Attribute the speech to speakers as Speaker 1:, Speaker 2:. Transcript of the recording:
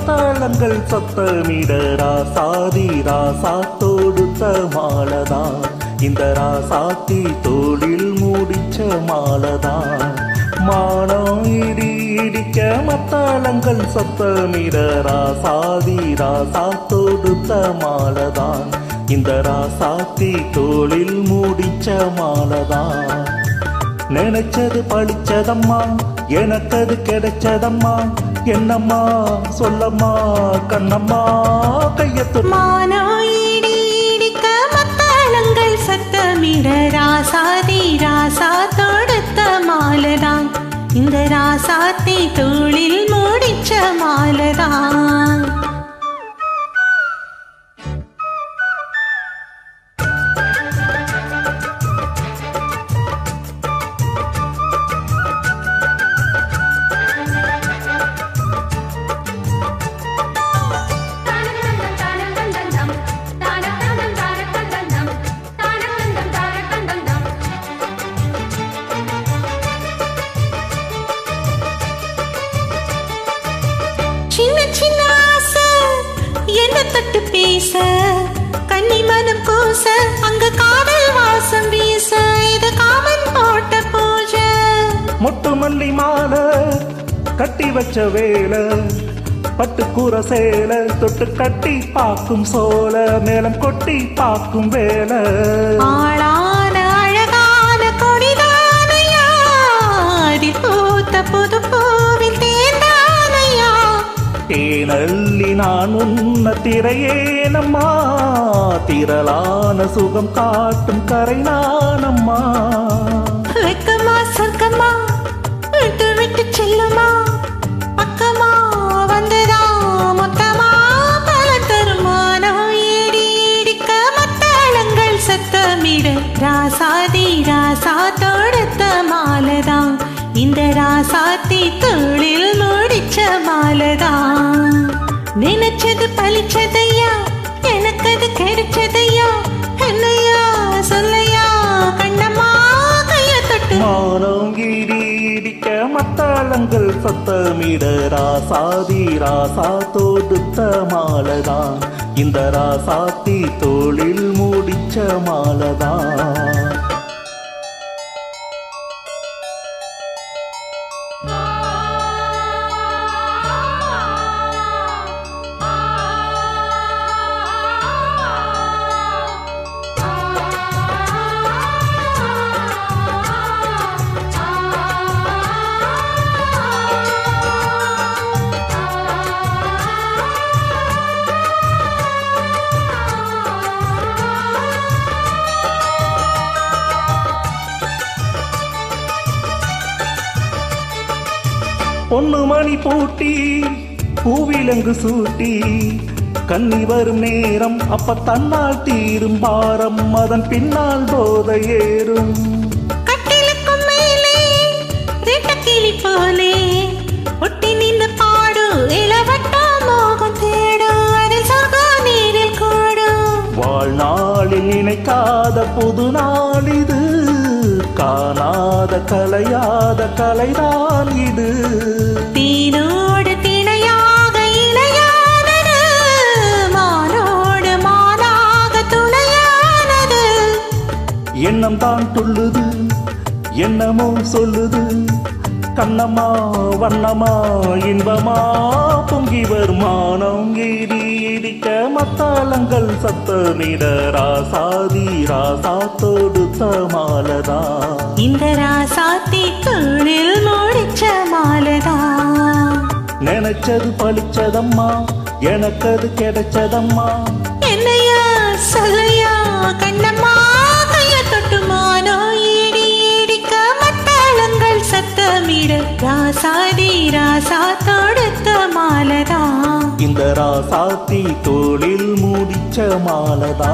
Speaker 1: மத்தாளங்கள் சத்தமிட ராசாதி ராசா தொடுத்த மாலதான் இந்த ராசாத்தி தோளில் மூடிச்ச மாலதான் மானம் இடி இடிக்க மத்தாளங்கள் சத்தமிட ராசாதி ராசா தொடுத்த மாலதான் இந்த ராசாத்தி தோளில் மூடிச்ச மாலதான் நினைச்சது பழிச்சதம்மா எனக்கது கிடைச்சதம்மா என்னம்மா சொல்லம்மா கண்ணம்மா கையத்து
Speaker 2: மத்தாளங்கள் சத்தமிட ராசாதி ராசா தொடுத்த மாலதான் இந்த ராசாத்தி தோளில் மூடிச்ச மாலதான் சின்ன சின்ன ஆசை என்ன தொட்டு பேச கன்னி மனம் கூச அங்க காதல் வாசம் வீச இது காமன் போட்ட பூஜை
Speaker 1: மொட்டு மல்லி மாலை கட்டி வச்ச வேலை பட்டு கூற சேல தொட்டு கட்டி பாக்கும் சோல மேலம் கொட்டி பாக்கும் வேலை
Speaker 2: ஆளான அழகான கொடிதானையா அதில் பூத்த புது பூவில் தேர்ந்தானையா
Speaker 1: தேனல்லி நான் உன்ன திரையேனம்மா திரளான சுகம் காட்டும் கரை நானம்மா
Speaker 2: வெக்கமா சொர்க்கமா விட்டு விட்டு செல்லுமா பக்கமா வந்ததா மொத்தமா பல தருமானம் ஏடி இடிக்க மத்தாளங்கள் சத்தமிட ராசாதி ராசா தொடுத்த மாலதான் இந்த ராசாத்தி தோளில் மூடிச்ச மாலதான் நினைச்சது பழிச்சதையா எனக்கது கிடைச்சதையா என்னையா சொல்லையா கண்ணம்மா கைய தொட்டு
Speaker 1: மானம் இடி இடிக்க மத்தாளங்கள் சத்தமிட ராசாதி ராசா தொடுத்த மாலதான் இந்த ராசாத்தி தோளில் மூடிச்ச மாலதான் பொண்ணு மணி பூட்டி பூவிலங்கு சூட்டி கண்ணி வரும் நேரம் அப்ப தன்னால் தீரும் பாரம் அதன் பின்னால் போதை ஏறும்
Speaker 2: கட்டிலுக்கும் மேலே ரெட்டக்கிளி போலே ஒட்டி நின்று பாடு இளவட்டா மோகம் தேடும் அதில் சொர்க்க நீரில் கூடும்
Speaker 1: வாழ்நாளில் நினைக்காத புது நாள் இது காணாத கலையாத கலைதான் இது
Speaker 2: தீனோடு திணையாக இணையானது மானோடு மானாக துணையானது
Speaker 1: எண்ணம் தான் துள்ளுது என்னமோ சொல்லுது கண்ணம்மா வண்ணமா இன்பமா பொங்கி வருமானம் ஏறி இடிக்க மத்தாளங்கள் சத்தமிட ராசாதி ராசா தொடுத்த மாலதா
Speaker 2: இந்த ராசாத்தி தோளில் மூடிச்ச மாலதா
Speaker 1: நினைச்சது பழிச்சதம்மா எனக்கது கிடைச்சதம்மா
Speaker 2: என்னையா சொல்லையா கண்ணம்மா கைய தொட்டு மானோ ஏடி ஏடிக்க மத்தாளங்கள் சத்தமிட ராசாதி ராசா தொடுத்த மாலதா
Speaker 1: இந்த ராசாத்தி தோளில் மூடிச்ச மாலதா